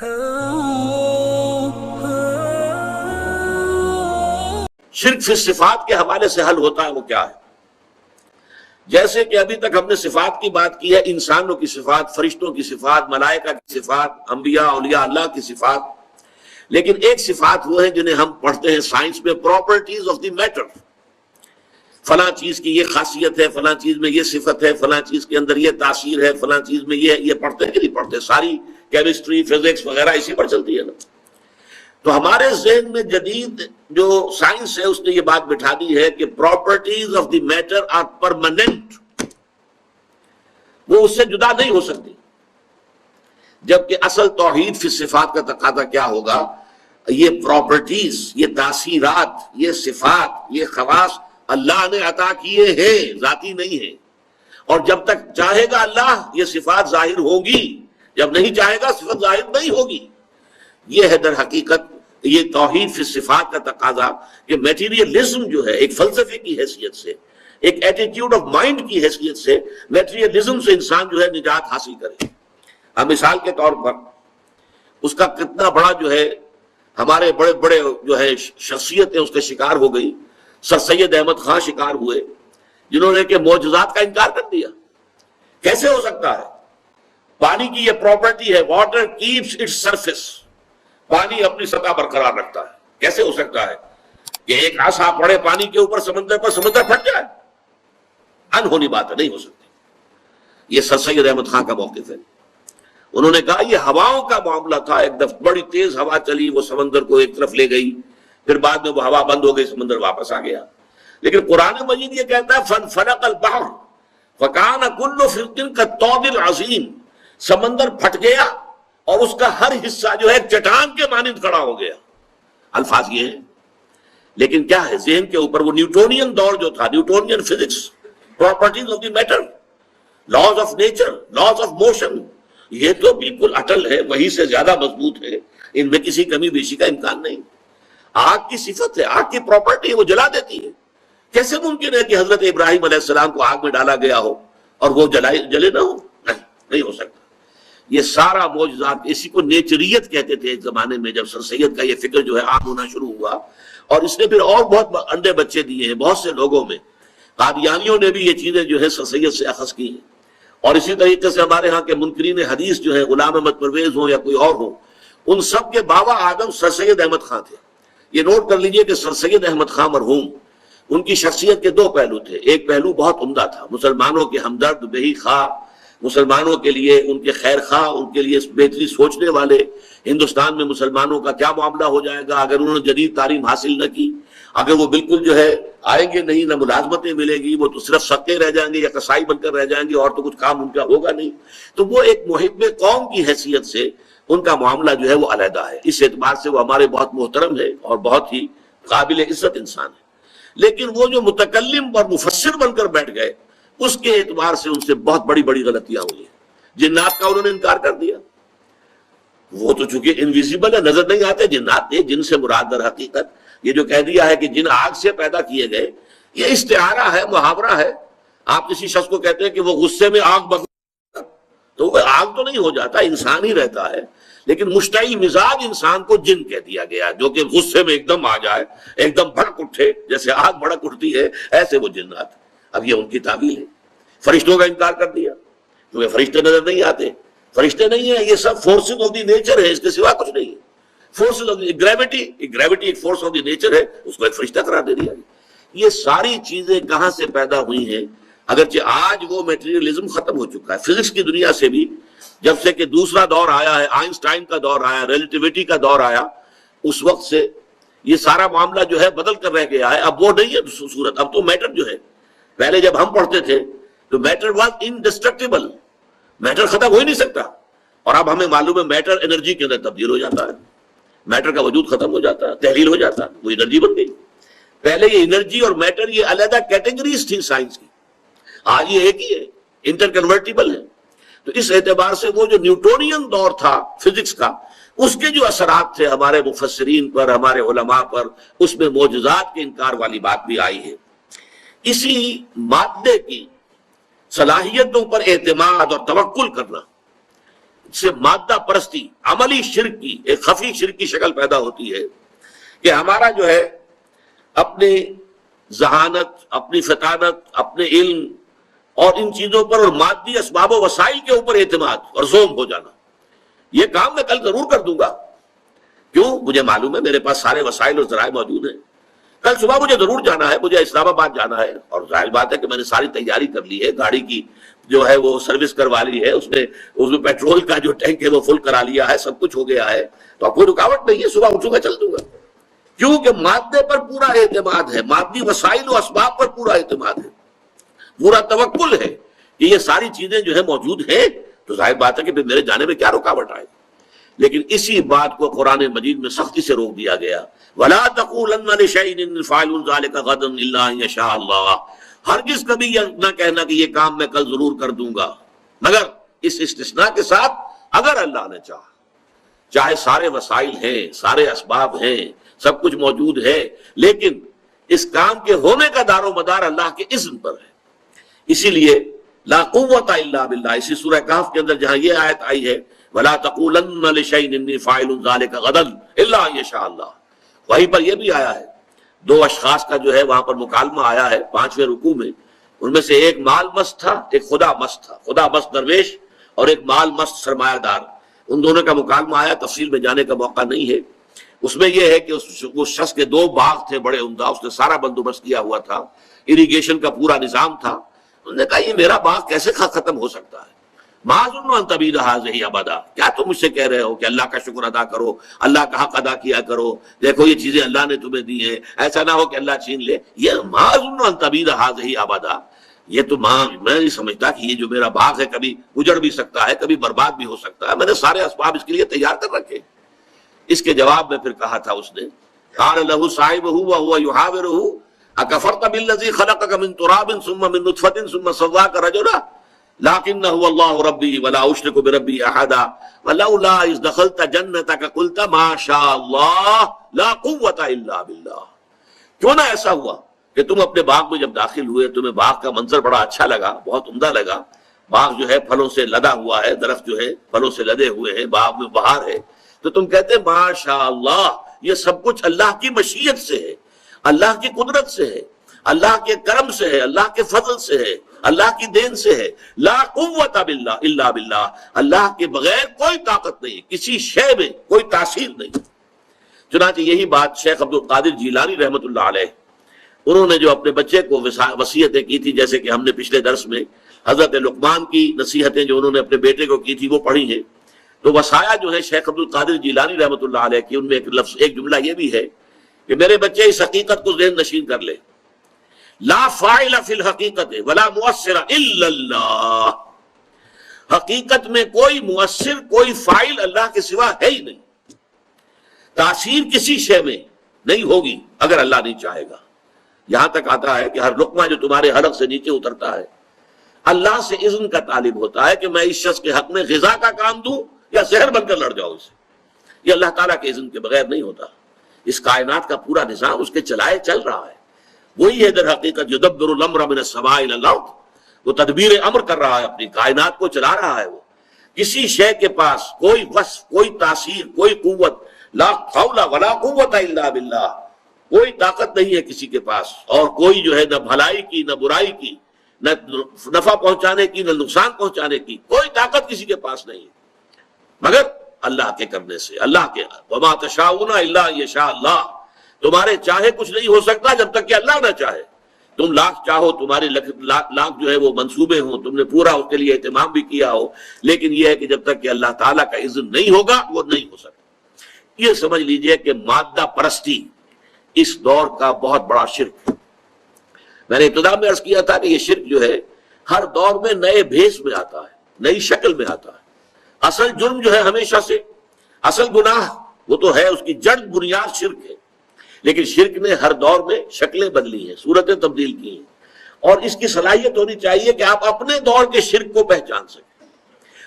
شرک فی صفات کے حوالے سے حل ہوتا ہے وہ کیا ہے؟ جیسے کہ ابھی تک ہم نے صفات کی بات کی ہے، انسانوں کی صفات، فرشتوں کی صفات، ملائکہ کی صفات، انبیاء اولیاء اللہ کی صفات، لیکن ایک صفات وہ ہے جنہیں ہم پڑھتے ہیں سائنس میں پراپرٹیز آف دی میٹر. فلاں چیز کی یہ خاصیت ہے، فلاں چیز میں یہ صفت ہے، فلاں چیز کے اندر یہ تاثیر ہے، فلاں چیز میں یہ پڑھتے ہیں کہ نہیں پڑھتے؟ ساری کیمسٹری فزکس وغیرہ اسی پر چلتی ہے نا. تو ہمارے ذہن میں جدید جو سائنس ہے اس نے یہ بات بٹھا دی ہے کہ properties of the matter are permanent, وہ اس سے جدا نہیں ہو سکتی. جبکہ اصل توحید فی صفات کا تقاضا کیا ہوگا؟ یہ پراپرٹیز، یہ تاثیرات، یہ صفات، یہ خواص اللہ نے عطا کیے ہیں، ذاتی نہیں ہیں. اور جب تک چاہے گا اللہ یہ صفات ظاہر ہوگی، جب نہیں چاہے گا صفت ظاہر نہیں ہوگی. یہ ہے در حقیقت یہ توحید فی صفات کا تقاضا کہ میٹیریلزم جو ہے ایک فلسفے کی حیثیت سے، ایک ایٹیٹیوڈ آف مائنڈ کی حیثیت سے میٹیریلزم سے انسان جو ہے نجات حاصل کرے. اب مثال کے طور پر اس کا کتنا بڑا جو ہے ہمارے بڑے بڑے جو ہے شخصیتیں اس کے شکار ہو گئی. سر سید احمد خان شکار ہوئے جنہوں نے کہ معجزات کا انکار کر دیا. کیسے ہو سکتا ہے؟ پانی کی یہ پراپرٹی ہے، واٹر کیپس اٹس سرفیس، پانی اپنی سطح برقرار رکھتا ہے. کیسے ہو سکتا ہے کہ ایک عصا پڑے پانی کے اوپر سمندر پر، سمندر پھٹ جائے؟ انہونی بات ہے، نہیں ہو سکتی. یہ سر سید احمد خان کا موقف ہے. انہوں نے کہا یہ ہواؤں کا معاملہ تھا، ایک دفعہ بڑی تیز ہوا چلی، وہ سمندر کو ایک طرف لے گئی، پھر بعد میں وہ ہوا بند ہو گئی، سمندر واپس آ گیا. لیکن قرآن مجید یہ کہتا ہے فَانْفَلَقَ الْبَحْرُ فَكَانَ كُلُّ فِرْقٍ كَالطَّوْدِ الْعَظِيمِ، سمندر پھٹ گیا اور اس کا ہر حصہ جو ہے چٹان کے مانند کھڑا ہو گیا. الفاظ یہ ہیں، لیکن کیا ہے ذہن کے اوپر وہ نیوٹونین دور جو تھا، Newtonian physics, properties of the metre, laws of nature, laws of motion, یہ تو بالکل اٹل ہے، وہی سے زیادہ مضبوط ہے، ان میں کسی کمی بیشی کا امکان نہیں. آگ کی صفت ہے، آگ کی پراپرٹی ہے، وہ جلا دیتی ہے. کیسے ممکن ہے کہ حضرت ابراہیم علیہ السلام کو آگ میں ڈالا گیا ہو اور وہ جلے نہ ہو؟ نہیں ہو سکتا. یہ سارا معجزات، اسی کو نیچریت کہتے تھے ایک زمانے میں، جب سر سید کا یہ فکر جو ہے عام ہونا شروع ہوا. اور اس نے پھر اور بہت انڈے بچے دیے ہیں بہت سے لوگوں میں. قادیانیوں نے بھی یہ چیزیں جو ہے سر سید سے اخذ کی ہیں. اور اسی طریقے سے ہمارے ہاں کے منکرین حدیث جو ہے غلام احمد پرویز ہوں یا کوئی اور ہو، ان سب کے بابا آدم سر سید احمد خان تھے. یہ نوٹ کر لیجئے کہ سر سید احمد خان مرحوم، ان کی شخصیت کے دو پہلو تھے. ایک پہلو بہت عمدہ تھا، مسلمانوں کے ہمدرد، بہی خواہ، مسلمانوں کے لیے ان کے خیر خواہ، ان کے لیے بہتری سوچنے والے. ہندوستان میں مسلمانوں کا کیا معاملہ ہو جائے گا اگر انہوں نے جدید تعلیم حاصل نہ کی، اگر وہ بالکل جو ہے آئیں گے نہیں، نہ ملازمتیں ملے گی، وہ تو صرف سکے رہ جائیں گے یا قصائی بن کر رہ جائیں گے، اور تو کچھ کام ان کا ہوگا نہیں. تو وہ ایک محب قوم کی حیثیت سے ان کا معاملہ جو ہے وہ علیحدہ ہے. اس اعتبار سے وہ ہمارے بہت محترم ہے اور بہت ہی قابل عزت انسان ہے. لیکن وہ جو متکلم اور مفسر بن کر بیٹھ گئے، اس کے اعتبار سے ان سے بہت بڑی بڑی غلطیاں ہوئی ہیں. جنات کا انہوں نے انکار کر دیا. وہ تو چونکہ انویزیبل ہے، نظر نہیں آتے جنات. جن سے مراد در حقیقت یہ جو کہہ دیا ہے کہ جن آگ سے پیدا کیے گئے، یہ استعارہ ہے، محاورہ ہے. آپ کسی شخص کو کہتے ہیں کہ وہ غصے میں آگ بگڑ، تو وہ آگ تو نہیں ہو جاتا، انسان ہی رہتا ہے. لیکن مشتعل مزاج انسان کو جن کہہ دیا گیا، جو کہ غصے میں ایک دم آ جائے، ایک دم بھڑک اٹھے، جیسے آگ بھڑک اٹھتی ہے ایسے وہ جنات. اب یہ ان کی تعویل ہے. فرشتوں کا انکار کر دیا کیونکہ فرشتے نظر نہیں آتے. فرشتے نہیں ہیں، یہ سب فورسز آف دی نیچر ہے، اس کے سوا کچھ نہیں ہے. فورسز آف دی گریوٹی ایک فورس آف دی نیچر ہے، اس کو ایک فرشتہ قرار دے دیا. یہ ساری چیزیں کہاں سے پیدا ہوئی ہیں؟ اگرچہ آج وہ میٹیریلزم ختم ہو چکا ہے فزکس کی دنیا سے بھی. جب سے کہ دوسرا دور آیا ہے، آئنسٹائن کا دور آیا، ریلیٹیوٹی کا دور آیا، اس وقت سے یہ سارا معاملہ جو ہے بدل کر رہ گیا ہے. اب وہ نہیں ہے صورت. اب تو میٹر جو ہے، پہلے جب ہم پڑھتے تھے تو میٹر واز انڈسٹرکٹیبل، میٹر ختم ہو ہی نہیں سکتا. اور اب ہمیں معلوم ہے میٹر انرجی کے اندر تبدیل ہو جاتا ہے، میٹر کا وجود ختم ہو جاتا ہے، تحلیل ہو جاتا ہے، وہ انرجی بن گئی. پہلے یہ انرجی اور میٹر یہ علیحدہ کیٹیگریز تھی سائنس کی، آج یہ ایک ہی ہے، انٹر کنورٹیبل ہے. تو اس اعتبار سے وہ جو نیوٹونین دور تھا فزکس کا، اس کے جو اثرات تھے ہمارے مفسرین پر، ہمارے علماء پر، اس میں معجزات کے انکار والی بات بھی آئی ہے. اسی مادے کی صلاحیتوں پر اعتماد اور توکل کرنا، سے مادہ پرستی، عملی شرک کی ایک خفی شرک کی شکل پیدا ہوتی ہے کہ ہمارا جو ہے اپنی ذہانت، اپنی فطانت، اپنے علم اور ان چیزوں پر اور مادی اسباب و وسائل کے اوپر اعتماد اور زوم ہو جانا، یہ کام میں کل ضرور کر دوں گا، کیوں؟ مجھے معلوم ہے میرے پاس سارے وسائل اور ذرائع موجود ہیں، کل صبح مجھے ضرور جانا ہے، مجھے اسلام آباد جانا ہے، اور ظاہر بات ہے کہ میں نے ساری تیاری کر لی ہے، گاڑی کی جو ہے وہ سروس کروا لی ہے، اس میں پیٹرول کا جو ٹینک ہے وہ فل کرا لیا ہے، سب کچھ ہو گیا ہے، تو اب کوئی رکاوٹ نہیں ہے، صبح اٹھوں گا چل دوں گا، کیونکہ مادے پر پورا اعتماد ہے، مادی وسائل و اسباب پر پورا اعتماد ہے، پورا توکل ہے کہ یہ ساری چیزیں جو ہے موجود ہیں، تو ظاہر بات ہے کہ پھر میرے جانے میں کیا رکاوٹ آئے۔ لیکن اسی بات کو قرآن مجید میں سختی سے روک دیا گیا، وَلَا تَقُولَنَّ لِشَيْءٍ إِنِّي فَاعِلٌ ذَلِكَ غَدًا إِلَّا أَن يَشَاءَ اللَّهُ، ہرگز کبھی یہ نہ کہنا کہ یہ کام میں کل ضرور کر دوں گا، مگر اس استثناء کے ساتھ اگر اللہ نے چاہے سارے وسائل ہیں، سارے اسباب ہیں، سب کچھ موجود ہے، لیکن اس کام کے ہونے کا دار و مدار اللہ کے اذن پر ہے۔ اسی لیے لا قوت الا باللہ، اسی سورہ کہف کے اندر جہاں یہ آیت آئی ہے وَلَا تَقُولَنَّ لِشَيْءٍ إِنِّي فَاعِلٌ ذَلِكَ غَدًا إِلَّا أَن يَشَاءَ اللَّهُ، وہیں پر یہ بھی آیا ہے، دو اشخاص کا جو ہے وہاں پر مکالمہ آیا ہے 5ویں رکوع میں، ان میں سے ایک مال مست تھا، ایک خدا مست تھا، خدا مست درویش اور ایک مال مست سرمایہ دار، ان دونوں کا مکالمہ آیا، تفصیل میں جانے کا موقع نہیں ہے۔ اس میں یہ ہے کہ اس شخص کے 2 باغ تھے بڑے عمدہ، اس نے سارا بندوبست کیا ہوا تھا، اریگیشن کا پورا نظام تھا، انہوں نے کہا یہ میرا باغ کیسے ختم ہو سکتا ہے، معاذ ان تبید ھذہ ابدا، کیا تم مجھ سے کہہ رہے ہو کہ اللہ کا شکر ادا کرو، اللہ کا حق ادا کیا کرو، دیکھو یہ چیزیں اللہ نے تمہیں دی ہیں، ایسا نہ ہو کہ اللہ چھین لے، یہ معاذ ان تبید ھذہ ابدا، یہ تو میں نہیں سمجھتا کہ یہ جو میرا باغ ہے کبھی اجڑ بھی سکتا ہے، کبھی برباد بھی ہو سکتا ہے، میں نے سارے اسباب اس کے لیے تیار کر رکھے۔ اس کے جواب میں پھر کہا تھا اس نے، قال له صاحبه وهو يحاوره اكفرت بالذي خلقك من تراب ثم من نطفة ثم سواك رجلا لكن هو الله ربي ولا اشرك بربي احدا ولولا اذ دخلت جنتك قلت ما شاء الله لا قوة الا بالله۔ کیوں نہ ایسا ہوا کہ تم اپنے باغ میں جب داخل ہوئے، تمہیں باغ کا منظر بڑا اچھا لگا، بہت عمدہ لگا، باغ جو ہے پھلوں سے لدا ہوا ہے، درخت جو ہے پھلوں سے لدے ہوئے ہیں، باغ میں بہار ہے، تو تم کہتے ہیں ماشاءاللہ، یہ سب کچھ اللہ کی مشیت سے ہے، اللہ کی قدرت سے ہے، اللہ کے کرم سے ہے، اللہ کے فضل سے ہے، اللہ کی دین سے ہے، لا قوت باللہ الا باللہ، اللہ کے بغیر کوئی طاقت نہیں، کسی شے میں کوئی تاثیر نہیں۔ چنانچہ یہی بات شیخ عبد القادر جیلانی رحمۃ اللہ علیہ، انہوں نے جو اپنے بچے کو وصیتیں کی تھی، جیسے کہ ہم نے پچھلے درس میں حضرت لقمان کی نصیحتیں جو انہوں نے اپنے بیٹے کو کی تھی وہ پڑھی ہیں، تو وصایا جو ہے شیخ عبد القادر جیلانی رحمۃ اللہ علیہ کی، ان میں ایک جملہ یہ بھی ہے کہ میرے بچے اس حقیقت کو ذہن نشین کر لے، لا فاعل فی الحقیقت ولا مؤثر الا اللہ، حقیقت میں کوئی مؤثر، کوئی فاعل اللہ کے سوا ہے ہی نہیں، تاثیر کسی شے میں نہیں ہوگی اگر اللہ نہیں چاہے گا۔ یہاں تک آتا ہے کہ ہر لقمہ جو تمہارے حلق سے نیچے اترتا ہے اللہ سے اذن کا طالب ہوتا ہے کہ میں اس شخص کے حق میں غذا کا کام دوں یا زہر بن کر لڑ جاؤ اسے، یہ اللہ تعالیٰ کے اذن کے بغیر نہیں ہوتا۔ اس کائنات کا پورا نظام اس کے چلائے چل رہا ہے، وہی ہے در حقیقت یدبر الامر من السماء الى الارض، وہ تدبیر امر کر رہا ہے، اپنی کائنات کو چلا رہا ہے، وہ کسی شے کے پاس کوئی وصف، کوئی تاثیر، کوئی قوت، لا حول ولا قوت الا باللہ، کوئی طاقت نہیں ہے کسی کے پاس، اور کوئی جو ہے نہ بھلائی کی نہ برائی کی، نہ نفع پہنچانے کی نہ نقصان پہنچانے کی، کوئی طاقت کسی کے پاس نہیں ہے مگر اللہ کے کرنے سے، اللہ کے وما تشاؤون الا ان یشاء اللہ، تمہارے چاہے کچھ نہیں ہو سکتا جب تک کہ اللہ نہ چاہے، تم لاکھ چاہو، تمہارے لاکھ جو ہے وہ منصوبے ہوں، تم نے پورا اس کے لیے اہتمام بھی کیا ہو، لیکن یہ ہے کہ جب تک کہ اللہ تعالیٰ کا اذن نہیں ہوگا وہ نہیں ہو سکتا۔ یہ سمجھ لیجئے کہ مادہ پرستی اس دور کا بہت بڑا شرک ہے۔ میں نے ابتدا میں عرض کیا تھا کہ یہ شرک جو ہے ہر دور میں نئے بھیس میں آتا ہے، نئی شکل میں آتا ہے۔ اصل جرم جو ہے ہمیشہ سے، اصل گناہ وہ تو ہے، اس کی جڑ بنیاد شرک ہے، لیکن شرک نے ہر دور میں شکلیں بدلی ہیں، صورتیں تبدیل کی ہیں، اور اس کی صلاحیت ہونی چاہیے کہ آپ اپنے دور کے شرک کو پہچان سکیں،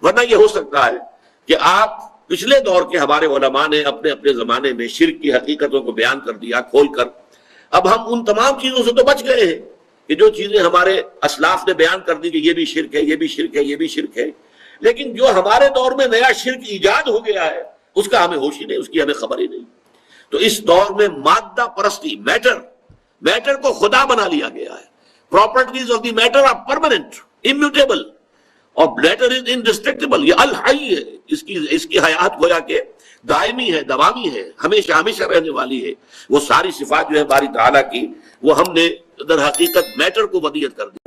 ورنہ یہ ہو سکتا ہے کہ آپ پچھلے دور کے ہمارے علماء نے اپنے اپنے زمانے میں شرک کی حقیقتوں کو بیان کر دیا کھول کر، اب ہم ان تمام چیزوں سے تو بچ گئے ہیں کہ جو چیزیں ہمارے اسلاف نے بیان کر دی کہ یہ بھی شرک ہے، یہ بھی شرک ہے، یہ بھی شرک ہے، لیکن جو ہمارے دور میں نیا شرک ایجاد ہو گیا ہے اس کا ہمیں ہوش ہی نہیں، اس کی ہمیں خبر ہی نہیں۔ تو اس دور میں مادہ پرستی، میٹر کو خدا بنا لیا گیا ہے۔ Properties of the matter are permanent, immutable, اور میٹر از انڈسٹرکٹیبل، یہ الحی ہے، اس کی حیات گویا کہ دائمی ہے، دوامی ہے، ہمیشہ ہمیشہ رہنے والی ہے۔ وہ ساری صفات جو ہے باری تعالیٰ کی، وہ ہم نے در حقیقت میٹر کو ودیعت کر دی۔